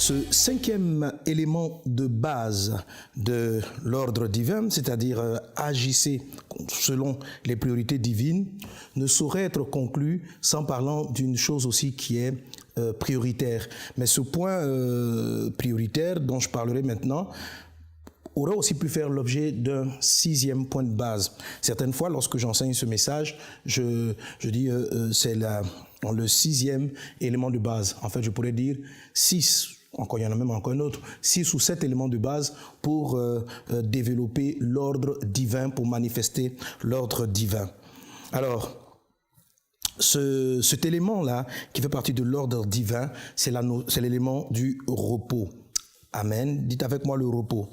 Ce cinquième élément de base de l'ordre divin, c'est-à-dire agissez selon les priorités divines, ne saurait être conclu sans parlant d'une chose aussi qui est prioritaire. Mais ce point prioritaire dont je parlerai maintenant aurait aussi pu faire l'objet d'un sixième point de base. Certaines fois, lorsque j'enseigne ce message, je dis c'est le sixième élément de base. En fait, je pourrais dire 6, encore il y en a même encore un autre, 6 ou 7 éléments de base pour développer l'ordre divin, pour manifester l'ordre divin. Alors, cet élément-là, qui fait partie de l'ordre divin, c'est l'élément du repos. Amen. Dites avec moi le repos.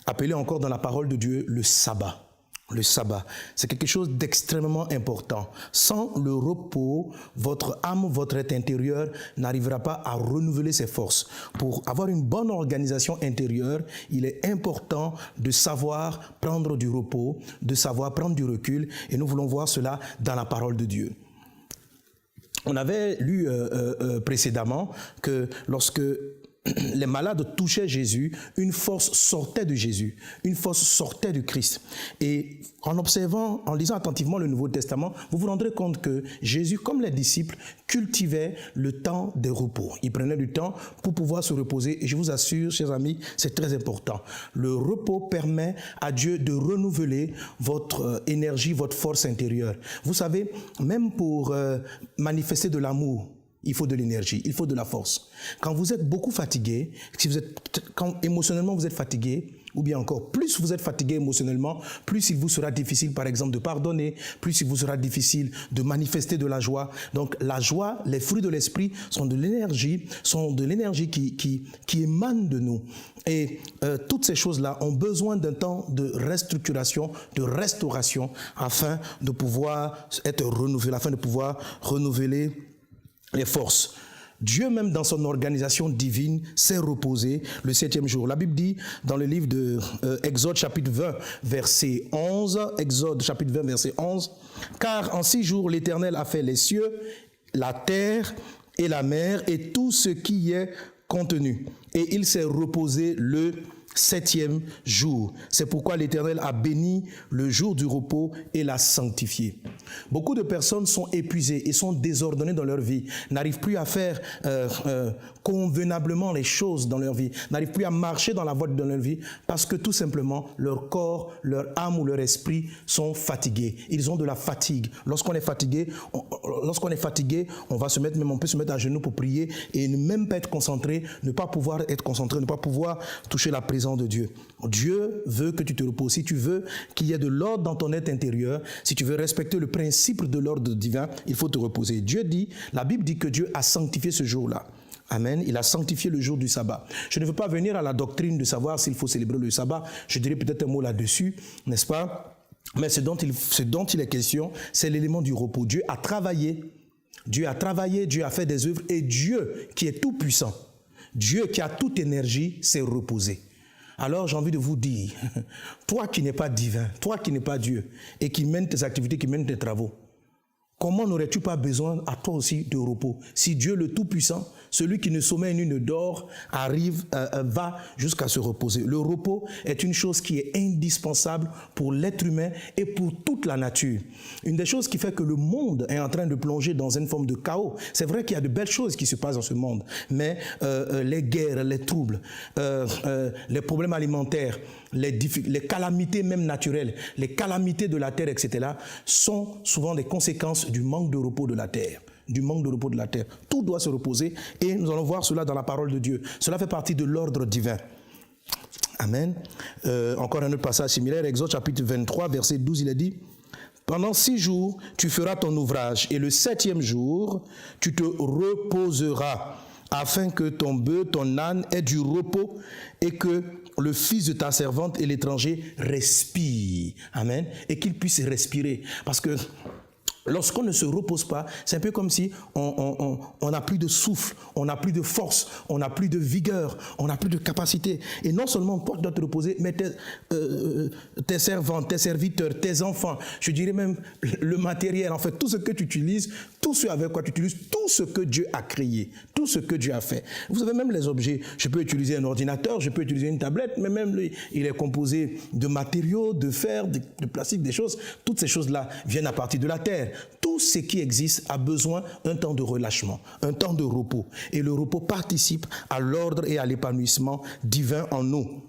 Appelé encore dans la parole de Dieu le sabbat. Le sabbat, c'est quelque chose d'extrêmement important. Sans le repos, votre âme, votre être intérieur n'arrivera pas à renouveler ses forces. Pour avoir une bonne organisation intérieure, il est important de savoir prendre du repos, de savoir prendre du recul, et nous voulons voir cela dans la parole de Dieu. On avait lu précédemment que lorsque les malades touchaient Jésus, une force sortait de Jésus, une force sortait du Christ. Et en observant, en lisant attentivement le Nouveau Testament, vous vous rendrez compte que Jésus, comme les disciples, cultivait le temps de repos. Il prenait du temps pour pouvoir se reposer. Et je vous assure, chers amis, c'est très important. Le repos permet à Dieu de renouveler votre énergie, votre force intérieure. Vous savez, même pour manifester de l'amour, il faut de l'énergie, il faut de la force. Quand vous êtes beaucoup fatigué, quand émotionnellement vous êtes fatigué, ou bien encore, plus vous êtes fatigué émotionnellement, plus il vous sera difficile, par exemple, de pardonner, plus il vous sera difficile de manifester de la joie. Donc la joie, les fruits de l'esprit sont de l'énergie qui émane de nous. Et toutes ces choses-là ont besoin d'un temps de restructuration, de restauration, afin de pouvoir être renouvelé, afin de pouvoir renouveler les forces. Dieu même dans son organisation divine s'est reposé le 7e jour. La Bible dit dans le livre de Exode chapitre 20 verset 11, Exode chapitre 20 verset 11, car en 6 jours l'Éternel a fait les cieux, la terre et la mer et tout ce qui y est contenu. Et il s'est reposé le 7e jour. C'est pourquoi l'Éternel a béni le jour du repos et l'a sanctifié. Beaucoup de personnes sont épuisées et sont désordonnées dans leur vie, n'arrivent plus à faire convenablement les choses dans leur vie, n'arrivent plus à marcher dans la voie de leur vie parce que tout simplement leur corps, leur âme ou leur esprit sont fatigués. Ils ont de la fatigue. Lorsqu'on est fatigué, on va se mettre, même on peut se mettre à genoux pour prier et ne même pas être concentré, ne pas pouvoir être concentré, ne pas pouvoir toucher la présence de Dieu. Dieu veut que tu te reposes. Si tu veux qu'il y ait de l'ordre dans ton être intérieur, si tu veux respecter le principe de l'ordre divin, il faut te reposer. Dieu dit, la Bible dit que Dieu a sanctifié ce jour-là. Amen. Il a sanctifié le jour du sabbat. Je ne veux pas venir à la doctrine de savoir s'il faut célébrer le sabbat. Je dirais peut-être un mot là-dessus, n'est-ce pas? Mais ce dont il est question, c'est l'élément du repos. Dieu a travaillé, Dieu a fait des œuvres et Dieu qui est tout puissant, Dieu qui a toute énergie, s'est reposé. Alors j'ai envie de vous dire, toi qui n'es pas divin, toi qui n'es pas Dieu et qui mène tes activités, qui mène tes travaux, comment n'aurais-tu pas besoin à toi aussi de repos? Si Dieu le Tout-Puissant, celui qui ne sommeille ni ne dort, va jusqu'à se reposer. Le repos est une chose qui est indispensable pour l'être humain et pour toute la nature. Une des choses qui fait que le monde est en train de plonger dans une forme de chaos. C'est vrai qu'il y a de belles choses qui se passent dans ce monde, mais les guerres, les troubles, les problèmes alimentaires, les calamités même naturelles, les calamités de la terre, etc., sont souvent des conséquences du manque de repos de la terre. Du manque de repos de la terre. Tout doit se reposer et nous allons voir cela dans la parole de Dieu. Cela fait partie de l'ordre divin. Amen. Encore un autre passage similaire, Exode chapitre 23, verset 12, il est dit, pendant 6 jours, tu feras ton ouvrage et le 7e jour, tu te reposeras afin que ton bœuf, ton âne ait du repos et que le fils de ta servante et l'étranger respire. Amen. Et qu'il puisse respirer. Parce que Lorsqu'on ne se repose pas, c'est un peu comme si on n'a plus de souffle, on n'a plus de force, on n'a plus de vigueur, on n'a plus de capacité. Et non seulement toi, tu dois te reposer, mais tes servantes, tes serviteurs, tes enfants, je dirais même le matériel, en fait, tout ce que tu utilises, tout ce avec quoi tu utilises, tout ce que Dieu a créé, tout ce que Dieu a fait. Vous savez, même les objets, je peux utiliser un ordinateur, je peux utiliser une tablette, mais même lui, il est composé de matériaux, de fer, de plastique, des choses. Toutes ces choses-là viennent à partir de la terre. Tout ce qui existe a besoin d'un temps de relâchement, un temps de repos. Et le repos participe à l'ordre et à l'épanouissement divin en nous.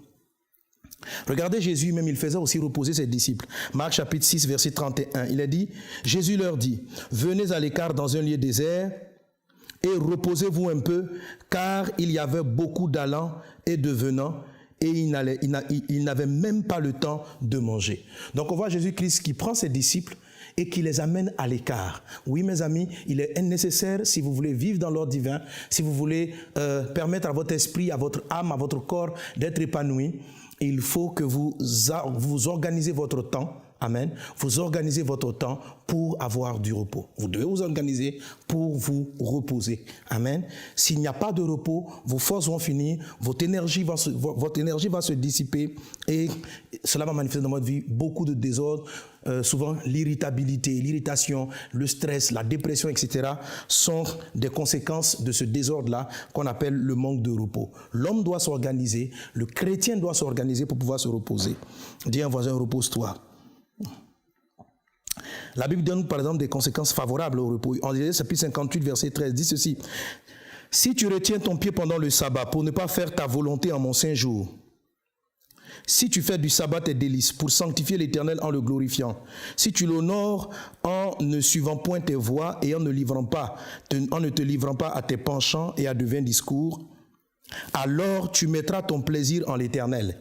Regardez Jésus, même il faisait aussi reposer ses disciples. Marc chapitre 6, verset 31, il a dit, Jésus leur dit, venez à l'écart dans un lieu désert et reposez-vous un peu, car il y avait beaucoup d'allants et de venants, et il n'avait même pas le temps de manger. Donc on voit Jésus-Christ qui prend ses disciples et qui les amène à l'écart. Oui, mes amis, il est nécessaire, si vous voulez vivre dans l'ordre divin, si vous voulez permettre à votre esprit, à votre âme, à votre corps d'être épanoui, il faut que vous organisez votre temps. Amen. Vous organisez votre temps pour avoir du repos. Vous devez vous organiser pour vous reposer. Amen. S'il n'y a pas de repos, vos forces vont finir, votre énergie va se dissiper et cela va manifester dans votre vie beaucoup de désordre. Souvent l'irritabilité, l'irritation, le stress, la dépression, etc. sont des conséquences de ce désordre-là qu'on appelle le manque de repos. L'homme doit s'organiser, le chrétien doit s'organiser pour pouvoir se reposer. Dis à un voisin, repose-toi. La Bible donne par exemple des conséquences favorables au repos. En Isaïe chapitre 58 verset 13 dit ceci: si tu retiens ton pied pendant le sabbat pour ne pas faire ta volonté en mon saint jour, si tu fais du sabbat tes délices pour sanctifier l'Éternel en le glorifiant, si tu l'honores en ne suivant point tes voies et en ne te livrant pas à tes penchants et à de vains discours, alors tu mettras ton plaisir en l'Éternel.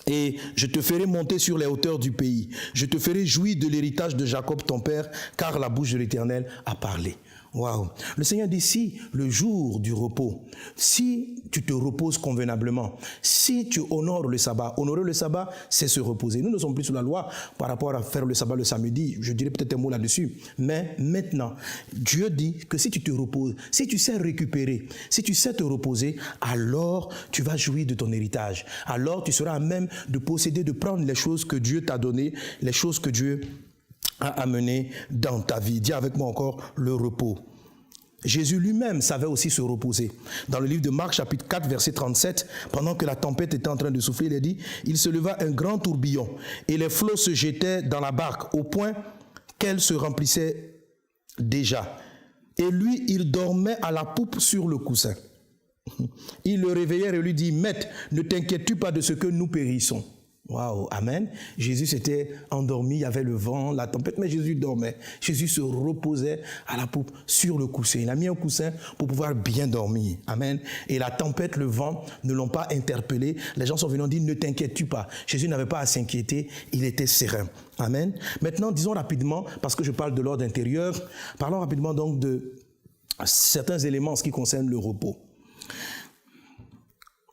Et je te ferai monter sur les hauteurs du pays. Je te ferai jouir de l'héritage de Jacob ton père, car la bouche de l'Éternel a parlé. Waouh! Le Seigneur dit, si le jour du repos, si tu te reposes convenablement, si tu honores le sabbat, honorer le sabbat, c'est se reposer. Nous ne sommes plus sous la loi par rapport à faire le sabbat le samedi, je dirais peut-être un mot là-dessus, mais maintenant, Dieu dit que si tu te reposes, si tu sais récupérer, si tu sais te reposer, alors tu vas jouir de ton héritage. Alors tu seras à même de posséder, de prendre les choses que Dieu t'a données, les choses que Dieu a amené dans ta vie. Dis avec moi encore le repos. Jésus lui-même savait aussi se reposer. Dans le livre de Marc chapitre 4 verset 37, pendant que la tempête était en train de souffler, il a dit, il se leva un grand tourbillon et les flots se jetaient dans la barque au point qu'elle se remplissait déjà. Et lui, il dormait à la poupe sur le coussin. Il le réveillait et lui dit, Maître, ne t'inquiètes-tu pas de ce que nous périssons? Waouh, amen. Jésus s'était endormi, il y avait le vent, la tempête, mais Jésus dormait. Jésus se reposait à la poupe sur le coussin. Il a mis un coussin pour pouvoir bien dormir. Amen. Et la tempête, le vent ne l'ont pas interpellé. Les gens sont venus dire, ne t'inquiètes-tu pas. Jésus n'avait pas à s'inquiéter, il était serein. Amen. Maintenant, disons rapidement, parce que je parle de l'ordre intérieur, parlons rapidement donc de certains éléments en ce qui concerne le repos.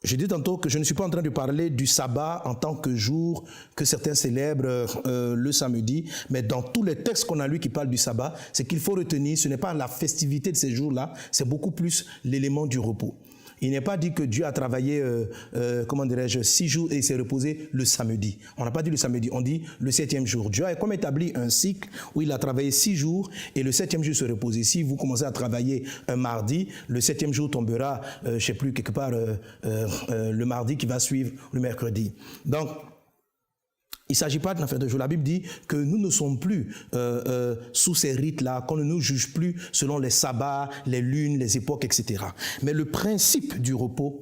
Je dis tantôt que je ne suis pas en train de parler du sabbat en tant que jour que certains célèbrent le samedi, mais dans tous les textes qu'on a lus qui parlent du sabbat, ce qu'il faut retenir, ce n'est pas la festivité de ces jours-là, c'est beaucoup plus l'élément du repos. Il n'est pas dit que Dieu a travaillé, 6 jours et il s'est reposé le samedi. On n'a pas dit le samedi, on dit le 7e jour. Dieu a comme établi un cycle où il a travaillé 6 jours et le 7e jour se reposer. Si vous commencez à travailler un mardi, le 7e jour tombera, je ne sais plus, quelque part le mardi qui va suivre le mercredi. Donc, il ne s'agit pas d'une affaire de jour. La Bible dit que nous ne sommes plus sous ces rites-là, qu'on ne nous juge plus selon les sabbats, les lunes, les époques, etc. Mais le principe du repos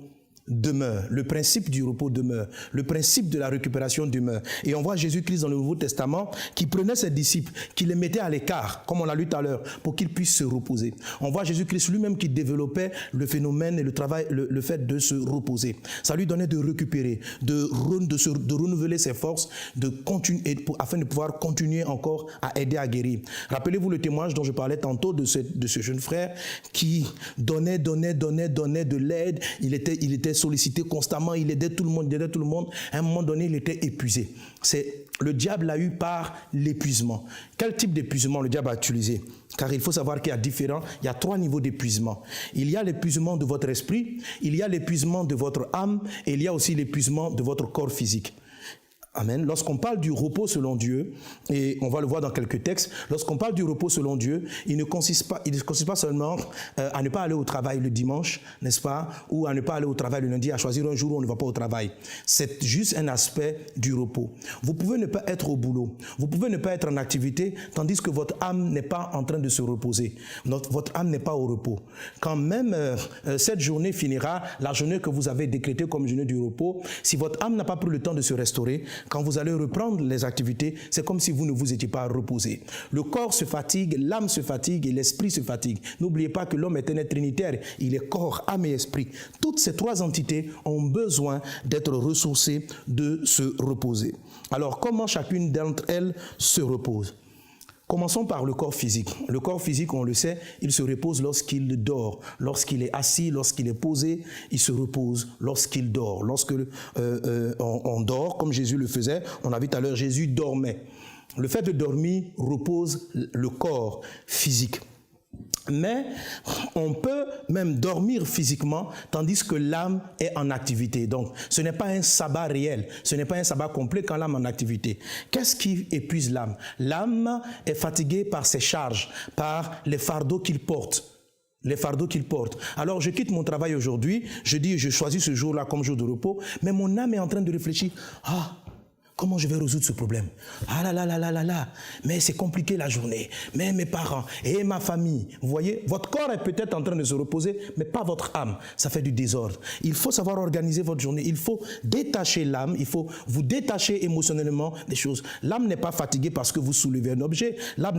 demeure. Le principe du repos demeure. Le principe de la récupération demeure. Et on voit Jésus-Christ dans le Nouveau Testament qui prenait ses disciples, qui les mettait à l'écart, comme on l'a lu tout à l'heure, pour qu'ils puissent se reposer. On voit Jésus-Christ lui-même qui développait le phénomène et le travail, le fait de se reposer. Ça lui donnait de récupérer, de renouveler ses forces, de continuer, afin de pouvoir continuer encore à aider à guérir. Rappelez-vous le témoignage dont je parlais tantôt de ce jeune frère qui donnait de l'aide. Il était sollicité constamment, il aidait tout le monde, À un moment donné, il était épuisé. Le diable l'a eu par l'épuisement. Quel type d'épuisement le diable a utilisé? Car il faut savoir qu'il y a 3 niveaux d'épuisement. Il y a l'épuisement de votre esprit, il y a l'épuisement de votre âme, et il y a aussi l'épuisement de votre corps physique. Amen. Lorsqu'on parle du repos selon Dieu, et on va le voir dans quelques textes, lorsqu'on parle du repos selon Dieu, il ne consiste pas seulement à ne pas aller au travail le dimanche, n'est-ce pas, ou à ne pas aller au travail le lundi, à choisir un jour où on ne va pas au travail. C'est juste un aspect du repos. Vous pouvez ne pas être au boulot, vous pouvez ne pas être en activité, tandis que votre âme n'est pas en train de se reposer. Votre âme n'est pas au repos. Quand même cette journée finira, la journée que vous avez décrétée comme journée du repos, si votre âme n'a pas pris le temps de se restaurer, quand vous allez reprendre les activités, c'est comme si vous ne vous étiez pas reposé. Le corps se fatigue, l'âme se fatigue et l'esprit se fatigue. N'oubliez pas que l'homme est un être trinitaire. Il est corps, âme et esprit. Toutes ces 3 entités ont besoin d'être ressourcées, de se reposer. Alors, comment chacune d'entre elles se repose? Commençons par le corps physique. Le corps physique, on le sait, il se repose lorsqu'il dort. Lorsqu'il est assis, lorsqu'il est posé, il se repose lorsqu'il dort. Lorsque on dort, comme Jésus le faisait, on a vu tout à l'heure, Jésus dormait. Le fait de dormir repose le corps physique. Mais on peut même dormir physiquement tandis que l'âme est en activité. Donc ce n'est pas un sabbat réel, ce n'est pas un sabbat complet quand l'âme est en activité. Qu'est-ce qui épuise l'âme? L'âme est fatiguée par ses charges, par les fardeaux qu'il porte. Alors je quitte mon travail aujourd'hui, je choisis ce jour-là comme jour de repos, mais mon âme est en train de réfléchir. Comment je vais résoudre ce problème? Mais c'est compliqué la journée. Mais mes parents et ma famille. Vous voyez, votre corps est peut-être en train de se reposer, mais pas votre âme. Ça fait du désordre. Il faut savoir organiser votre journée. Il faut détacher l'âme. Il faut vous détacher émotionnellement des choses. L'âme n'est pas fatiguée parce que vous soulevez un objet. L'âme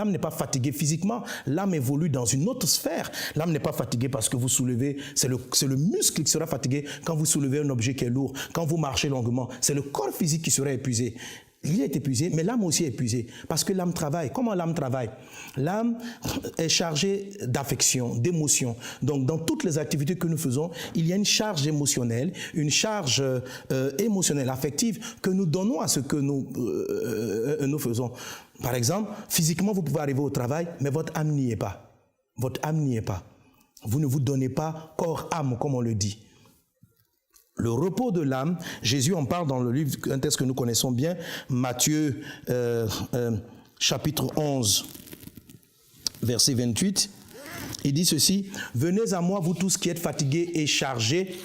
n'est pas fatiguée physiquement. L'âme évolue dans une autre sphère. L'âme n'est pas fatiguée parce que vous soulevez. C'est le muscle qui sera fatigué quand vous soulevez un objet qui est lourd. Quand vous marchez longuement, c'est le corps physique qui sera épuisé. Il est épuisé, mais l'âme aussi est épuisée. Parce que l'âme travaille. Comment l'âme travaille? L'âme est chargée d'affection, d'émotion. Donc, dans toutes les activités que nous faisons, il y a une charge émotionnelle, une charge émotionnelle, affective, que nous donnons à ce que nous faisons. Par exemple, physiquement, vous pouvez arriver au travail, mais votre âme n'y est pas. Votre âme n'y est pas. Vous ne vous donnez pas corps-âme, comme on le dit. Le repos de l'âme, Jésus en parle dans le livre, un texte que nous connaissons bien, Matthieu chapitre 11, verset 28. Il dit ceci: « Venez à moi, vous tous qui êtes fatigués et chargés,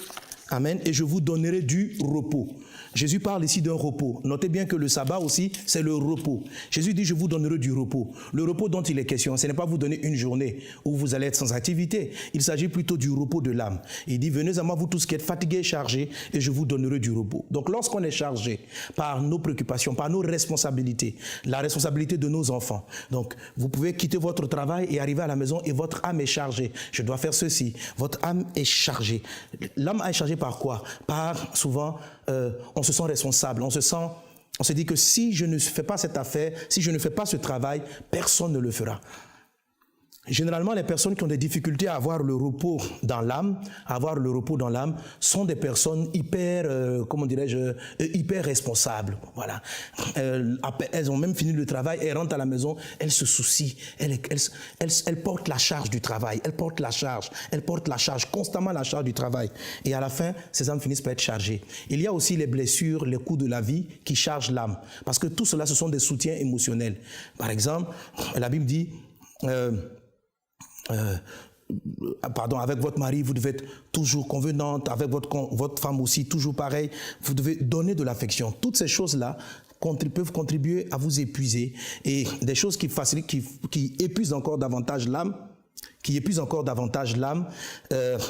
amen, et je vous donnerai du repos. » Jésus parle ici d'un repos. Notez bien que le sabbat aussi, c'est le repos. Jésus dit, je vous donnerai du repos. Le repos dont il est question, ce n'est pas vous donner une journée où vous allez être sans activité. Il s'agit plutôt du repos de l'âme. Il dit, venez à moi, vous tous qui êtes fatigués et chargés, et je vous donnerai du repos. Donc lorsqu'on est chargé par nos préoccupations, par nos responsabilités, la responsabilité de nos enfants, donc vous pouvez quitter votre travail et arriver à la maison et votre âme est chargée. Je dois faire ceci. Votre âme est chargée. L'âme est chargée par quoi? Par souvent... on se sent responsable, on se dit que si je ne fais pas cette affaire, si je ne fais pas ce travail, personne ne le fera. Généralement, les personnes qui ont des difficultés à avoir le repos dans l'âme, sont des personnes hyper responsables. Voilà. Elles ont même fini le travail, elles rentrent à la maison, elles se soucient, elles portent la charge du travail, elles portent constamment la charge du travail. Et à la fin, ces âmes finissent par être chargées. Il y a aussi les blessures, les coups de la vie qui chargent l'âme. Parce que tout cela, ce sont des soutiens émotionnels. Par exemple, la Bible dit... avec votre mari, vous devez être toujours convenante, avec votre femme aussi, toujours pareil. Vous devez donner de l'affection. Toutes ces choses-là peuvent contribuer à vous épuiser. Et des choses qui épuisent encore davantage l'âme,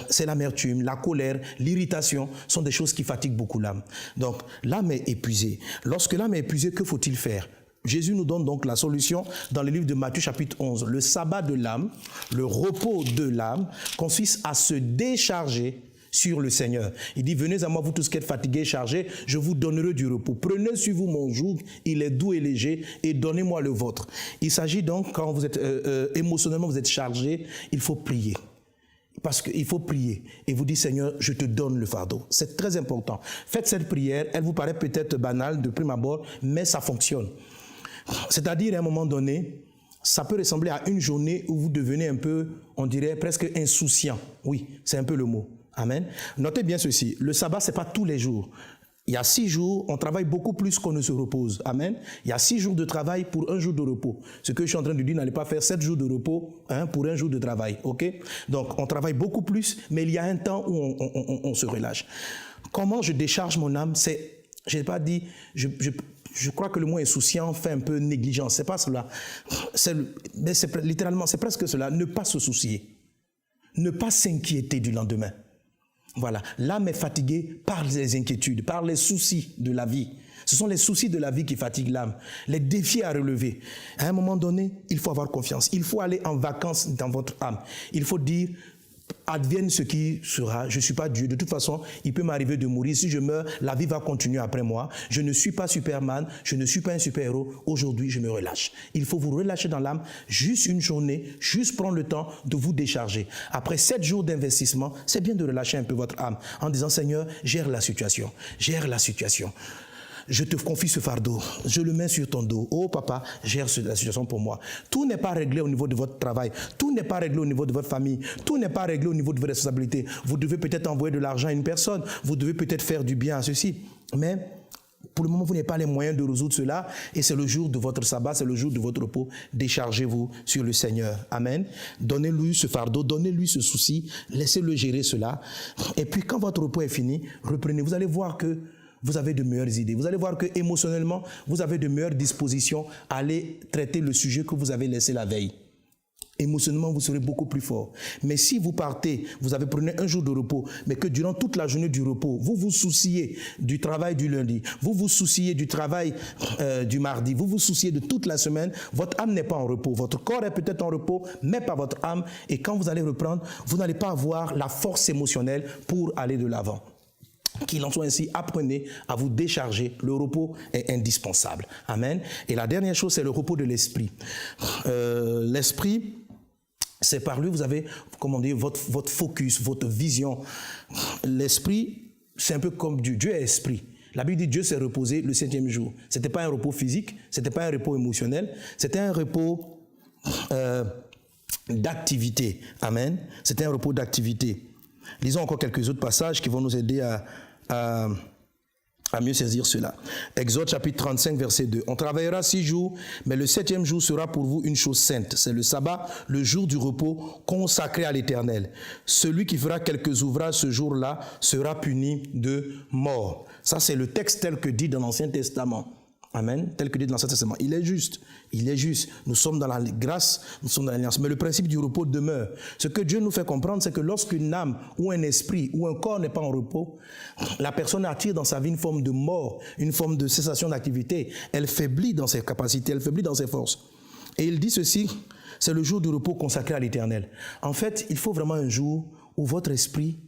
c'est l'amertume, la colère, l'irritation, sont des choses qui fatiguent beaucoup l'âme. Donc, l'âme est épuisée. Lorsque l'âme est épuisée, que faut-il faire? Jésus nous donne donc la solution dans le livre de Matthieu chapitre 11. Le sabbat de l'âme, le repos de l'âme, consiste à se décharger sur le Seigneur. Il dit, venez à moi vous tous qui êtes fatigués et chargés, je vous donnerai du repos. Prenez sur vous mon joug, il est doux et léger, et donnez-moi le vôtre. Il s'agit donc, quand vous êtes émotionnellement vous êtes chargé, il faut prier. parce qu'il faut prier et vous dire, Seigneur, je te donne le fardeau. C'est très important. Faites cette prière, elle vous paraît peut-être banale de prime abord, mais ça fonctionne. C'est-à-dire, à un moment donné, ça peut ressembler à une journée où vous devenez un peu, on dirait, presque insouciant. Oui, c'est un peu le mot. Amen. Notez bien ceci, le sabbat, ce n'est pas tous les jours. Il y a 6 jours, on travaille beaucoup plus qu'on ne se repose. Amen. Il y a 6 jours de travail pour 1 jour de repos. Ce que je suis en train de dire, n'allez pas faire 7 jours de repos pour 1 jour de travail. Ok? Donc, on travaille beaucoup plus, mais il y a un temps où on se relâche. Comment je décharge mon âme? C'est, je n'ai pas dit, je crois que le mot insouciant fait un peu négligence. C'est pas cela. Mais littéralement, c'est presque cela. Ne pas se soucier. Ne pas s'inquiéter du lendemain. Voilà. L'âme est fatiguée par les inquiétudes, par les soucis de la vie. Ce sont les soucis de la vie qui fatiguent l'âme. Les défis à relever. À un moment donné, il faut avoir confiance. Il faut aller en vacances dans votre âme. Il faut dire, advienne ce qui sera, je ne suis pas Dieu, de toute façon, il peut m'arriver de mourir, si je meurs, la vie va continuer après moi, je ne suis pas Superman, je ne suis pas un super-héros, aujourd'hui je me relâche. Il faut vous relâcher dans l'âme, juste une journée, juste prendre le temps de vous décharger. Après 7 jours d'investissement, c'est bien de relâcher un peu votre âme, en disant, Seigneur, gère la situation, gère la situation. Je te confie ce fardeau, je le mets sur ton dos. Oh papa, gère la situation pour moi. Tout n'est pas réglé au niveau de votre travail, tout n'est pas réglé au niveau de votre famille, tout n'est pas réglé au niveau de vos responsabilités. Vous devez peut-être envoyer de l'argent à une personne, vous devez peut-être faire du bien à ceci. Mais pour le moment, vous n'avez pas les moyens de résoudre cela et c'est le jour de votre sabbat, c'est le jour de votre repos. Déchargez-vous sur le Seigneur. Amen. Donnez-lui ce fardeau, donnez-lui ce souci, laissez-le gérer cela. Et puis quand votre repos est fini, reprenez. Vous allez voir que vous avez de meilleures idées. Vous allez voir que émotionnellement, vous avez de meilleures dispositions à aller traiter le sujet que vous avez laissé la veille. Émotionnellement, vous serez beaucoup plus fort. Mais si vous partez, vous avez pris 1 jour de repos, mais que durant toute la journée du repos, vous vous souciez du travail du lundi, vous vous souciez du travail du mardi, vous vous souciez de toute la semaine, votre âme n'est pas en repos. Votre corps est peut-être en repos, mais pas votre âme. Et quand vous allez reprendre, vous n'allez pas avoir la force émotionnelle pour aller de l'avant. Qu'il en soit ainsi, apprenez à vous décharger. Le repos est indispensable. Amen. Et la dernière chose, c'est le repos de l'esprit. L'esprit, c'est par lui, vous avez, comment dire, votre focus, votre vision. L'esprit, c'est un peu comme Dieu. Dieu est esprit. La Bible dit Dieu s'est reposé le 7e jour. Ce n'était pas un repos physique, ce n'était pas un repos émotionnel, c'était un repos d'activité. Amen. C'était un repos d'activité. Lisons encore quelques autres passages qui vont nous aider à mieux saisir cela. Exode chapitre 35, verset 2. On travaillera 6 jours, mais le 7e jour sera pour vous une chose sainte. C'est le sabbat, le jour du repos consacré à l'Éternel. Celui qui fera quelques ouvrages ce jour-là sera puni de mort. Ça, c'est le texte tel que dit dans l'Ancien Testament. Amen. Tel que dit dans l'Ancien Testament. Il est juste. Il est juste. Nous sommes dans la grâce, nous sommes dans l'alliance. Mais le principe du repos demeure. Ce que Dieu nous fait comprendre, c'est que lorsqu'une âme ou un esprit ou un corps n'est pas en repos, la personne attire dans sa vie une forme de mort, une forme de cessation d'activité. Elle faiblit dans ses capacités, elle faiblit dans ses forces. Et il dit ceci, c'est le jour du repos consacré à l'Éternel. En fait, il faut vraiment un jour où votre esprit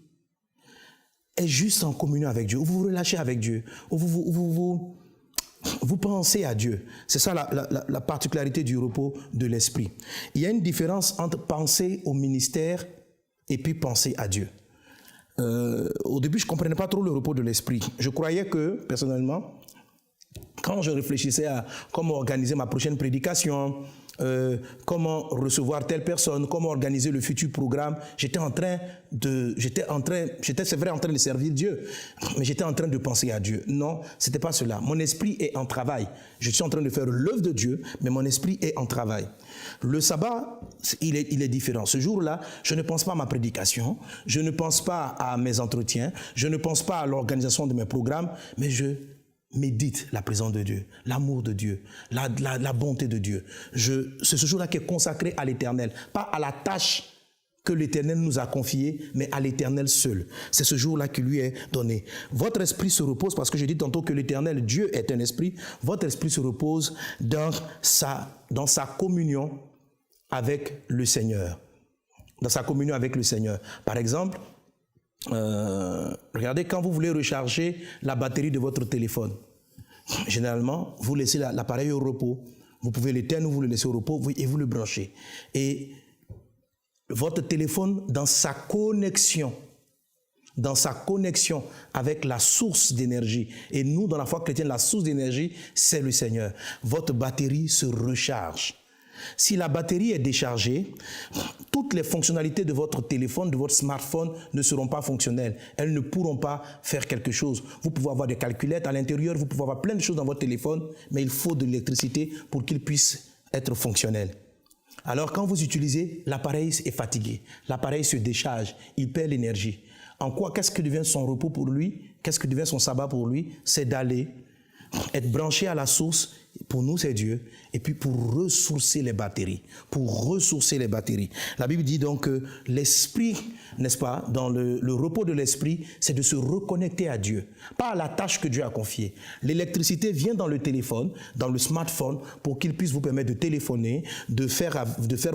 est juste en communion avec Dieu, où vous vous relâchez avec Dieu, où vous pensez à Dieu. C'est ça la particularité du repos de l'esprit. Il y a une différence entre penser au ministère et puis penser à Dieu. Au début, je ne comprenais pas trop le repos de l'esprit. Je croyais que, personnellement, quand je réfléchissais à comment organiser ma prochaine prédication, comment recevoir telle personne, comment organiser le futur programme, j'étais c'est vrai en train de servir Dieu, mais j'étais en train de penser à Dieu. Non, c'était pas cela. Mon esprit est en travail. Je suis en train de faire l'œuvre de Dieu, mais mon esprit est en travail. Le sabbat, il est différent. Ce jour-là, je ne pense pas à ma prédication, je ne pense pas à mes entretiens, je ne pense pas à l'organisation de mes programmes, mais je médite la présence de Dieu, l'amour de Dieu, la bonté de Dieu. C'est ce jour-là qui est consacré à l'Éternel, pas à la tâche que l'Éternel nous a confiée, mais à l'Éternel seul. C'est ce jour-là qui lui est donné. Votre esprit se repose, parce que je dis tantôt que l'Éternel, Dieu est un esprit, votre esprit se repose dans sa communion avec le Seigneur. Dans sa communion avec le Seigneur. Par exemple, regardez, quand vous voulez recharger la batterie de votre téléphone, généralement, vous laissez l'appareil au repos. Vous pouvez l'éteindre ou vous le laissez au repos et vous le branchez. Et votre téléphone dans sa connexion avec la source d'énergie. Et nous, dans la foi chrétienne, la source d'énergie, c'est le Seigneur. Votre batterie se recharge. Si la batterie est déchargée, toutes les fonctionnalités de votre téléphone, de votre smartphone ne seront pas fonctionnelles. Elles ne pourront pas faire quelque chose. Vous pouvez avoir des calculettes à l'intérieur, vous pouvez avoir plein de choses dans votre téléphone, mais il faut de l'électricité pour qu'il puisse être fonctionnel. Alors quand vous utilisez, l'appareil est fatigué, l'appareil se décharge, il perd l'énergie. En quoi, qu'est-ce que devient son repos pour lui? Qu'est-ce que devient son sabbat pour lui? C'est d'aller être branché à la source. Pour nous, c'est Dieu. Et puis pour ressourcer les batteries. La Bible dit donc que l'esprit, n'est-ce pas, dans le repos de l'esprit, c'est de se reconnecter à Dieu. Pas à la tâche que Dieu a confiée. L'électricité vient dans le téléphone, dans le smartphone, pour qu'il puisse vous permettre de téléphoner, de faire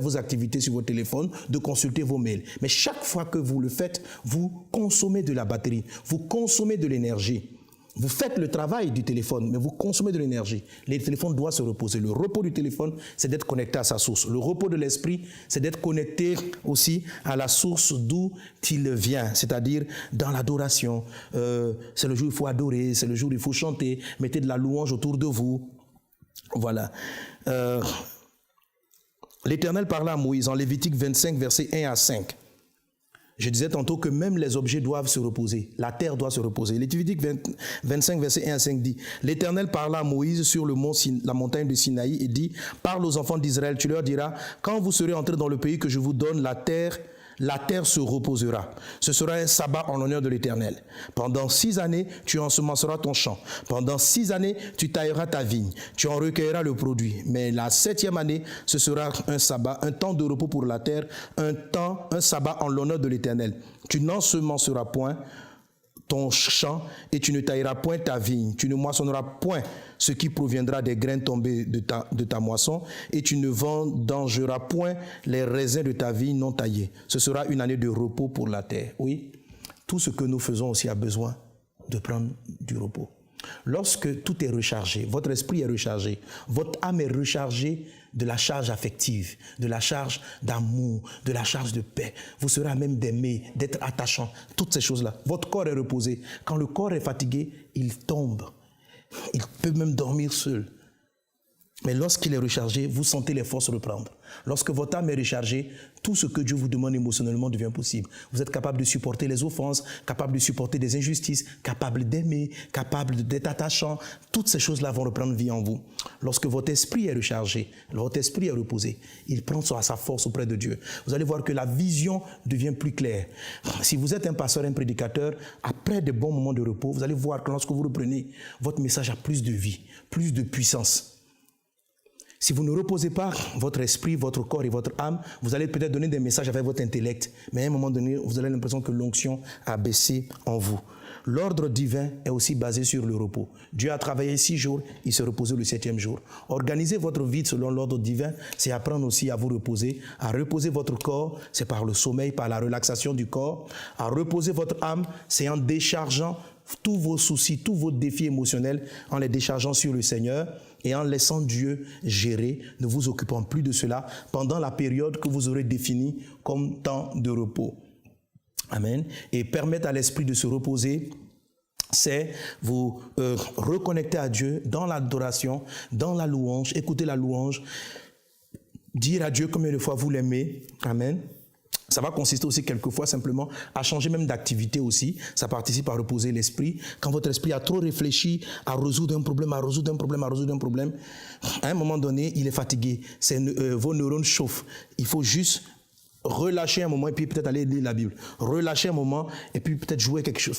vos activités sur votre téléphone, de consulter vos mails. Mais chaque fois que vous le faites, vous consommez de la batterie, vous consommez de l'énergie. Vous faites le travail du téléphone, mais vous consommez de l'énergie. Le téléphone doit se reposer. Le repos du téléphone, c'est d'être connecté à sa source. Le repos de l'esprit, c'est d'être connecté aussi à la source d'où il vient, c'est-à-dire dans l'adoration. C'est le jour où il faut adorer, c'est le jour où il faut chanter, mettez de la louange autour de vous. Voilà. L'Éternel parla à Moïse en Lévitique 25, versets 1 à 5. Je disais tantôt que même les objets doivent se reposer. La terre doit se reposer. Lévitique 25, versets 1 à 5 dit, « L'Éternel parla à Moïse sur la montagne de Sinaï et dit, « Parle aux enfants d'Israël, tu leur diras, quand vous serez entrés dans le pays que je vous donne, la terre se reposera. Ce sera un sabbat en l'honneur de l'Éternel. Pendant 6 années, tu ensemenceras ton champ. Pendant 6 années, tu tailleras ta vigne. Tu en recueilleras le produit. Mais la 7e année, ce sera un sabbat, un temps de repos pour la terre, un sabbat en l'honneur de l'Éternel. Tu n'ensemenceras point ton champ et tu ne tailleras point ta vigne. Tu ne moissonneras point ce qui proviendra des graines tombées de ta moisson et tu ne vendangeras point les raisins de ta vigne non taillés. Ce sera une année de repos pour la terre. Oui, tout ce que nous faisons aussi a besoin de prendre du repos. Lorsque tout est rechargé, votre esprit est rechargé, votre âme est rechargée de la charge affective, de la charge d'amour, de la charge de paix. Vous serez à même d'aimer, d'être attachant, toutes ces choses-là. Votre corps est reposé. Quand le corps est fatigué, il tombe. Il peut même dormir seul. Mais lorsqu'il est rechargé, vous sentez les forces reprendre. Lorsque votre âme est rechargée, tout ce que Dieu vous demande émotionnellement devient possible. Vous êtes capable de supporter les offenses, capable de supporter des injustices, capable d'aimer, capable d'être attachant. Toutes ces choses-là vont reprendre vie en vous. Lorsque votre esprit est rechargé, votre esprit est reposé, il prend sa force auprès de Dieu. Vous allez voir que la vision devient plus claire. Si vous êtes un pasteur, un prédicateur, après de bons moments de repos, vous allez voir que lorsque vous reprenez, votre message a plus de vie, plus de puissance. Si vous ne reposez pas votre esprit, votre corps et votre âme, vous allez peut-être donner des messages avec votre intellect, mais à un moment donné, vous avez l'impression que l'onction a baissé en vous. L'ordre divin est aussi basé sur le repos. Dieu a travaillé 6 jours, il s'est reposé le 7e jour. Organiser votre vie selon l'ordre divin, c'est apprendre aussi à vous reposer. À reposer votre corps, c'est par le sommeil, par la relaxation du corps. À reposer votre âme, c'est en déchargeant tous vos soucis, tous vos défis émotionnels, en les déchargeant sur le Seigneur et en laissant Dieu gérer, ne vous occupant plus de cela pendant la période que vous aurez définie comme temps de repos. Amen. Et permettre à l'esprit de se reposer, c'est vous reconnecter à Dieu dans l'adoration, dans la louange, écouter la louange, dire à Dieu combien de fois vous l'aimez. Amen. Ça va consister aussi quelquefois simplement à changer même d'activité aussi. Ça participe à reposer l'esprit. Quand votre esprit a trop réfléchi à résoudre un problème, à un moment donné, il est fatigué. Vos neurones chauffent. Il faut juste relâcher un moment et puis peut-être aller lire la Bible. Relâcher un moment et puis peut-être jouer quelque chose,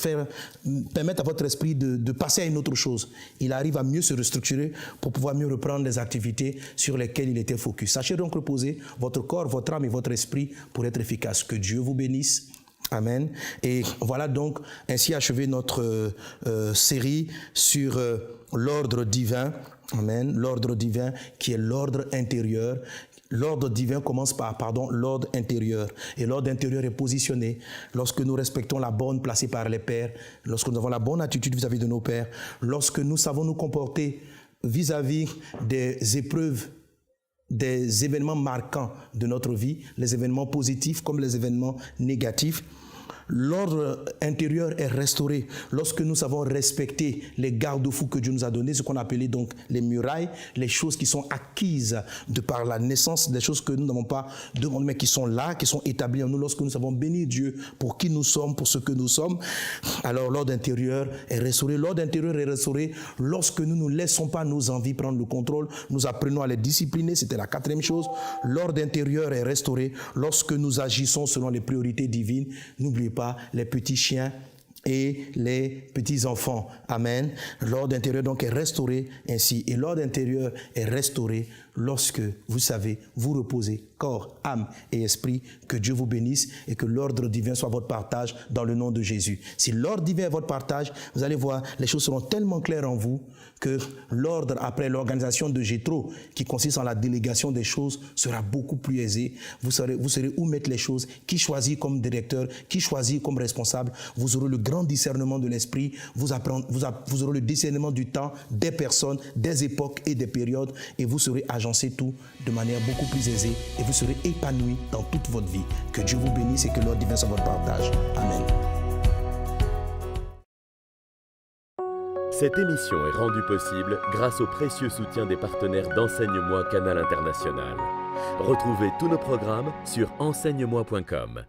permettre à votre esprit de passer à une autre chose. Il arrive à mieux se restructurer pour pouvoir mieux reprendre les activités sur lesquelles il était focus. Sachez donc reposer votre corps, votre âme et votre esprit pour être efficace. Que Dieu vous bénisse. Amen. Et voilà donc ainsi achevé notre série sur l'ordre divin. Amen. L'ordre divin qui est l'ordre intérieur. L'ordre divin commence par, l'ordre intérieur. Et l'ordre intérieur est positionné lorsque nous respectons la borne placée par les pères, lorsque nous avons la bonne attitude vis-à-vis de nos pères, lorsque nous savons nous comporter vis-à-vis des épreuves des événements marquants de notre vie, les événements positifs comme les événements négatifs. L'ordre intérieur est restauré lorsque nous savons respecter les garde-fous que Dieu nous a donnés, ce qu'on appelait donc les murailles, les choses qui sont acquises de par la naissance, des choses que nous n'avons pas demandé, mais qui sont là, qui sont établies en nous lorsque nous savons bénir Dieu pour qui nous sommes, pour ce que nous sommes. Alors l'ordre intérieur est restauré. L'ordre intérieur est restauré lorsque nous ne laissons pas nos envies prendre le contrôle, nous apprenons à les discipliner, c'était la quatrième chose. L'ordre intérieur est restauré lorsque nous agissons selon les priorités divines. N'oubliez pas les petits chiens et les petits-enfants. Amen. L'ordre intérieur donc est restauré ainsi. Et l'ordre intérieur est restauré lorsque, vous savez, vous reposez corps, âme et esprit. Que Dieu vous bénisse et que l'ordre divin soit votre partage dans le nom de Jésus. Si l'ordre divin est votre partage, vous allez voir, les choses seront tellement claires en vous que l'ordre après l'organisation de Jéthro, qui consiste en la délégation des choses, sera beaucoup plus aisé. Vous saurez où mettre les choses, qui choisir comme directeur, qui choisir comme responsable. Vous aurez le grand discernement de l'esprit, vous aurez le discernement du temps, des personnes, des époques et des périodes, et vous saurez agencer tout de manière beaucoup plus aisée, et vous serez épanoui dans toute votre vie. Que Dieu vous bénisse et que l'ordre divin soit votre partage. Amen. Cette émission est rendue possible grâce au précieux soutien des partenaires d'Enseigne-moi Canal International. Retrouvez tous nos programmes sur enseigne-moi.com.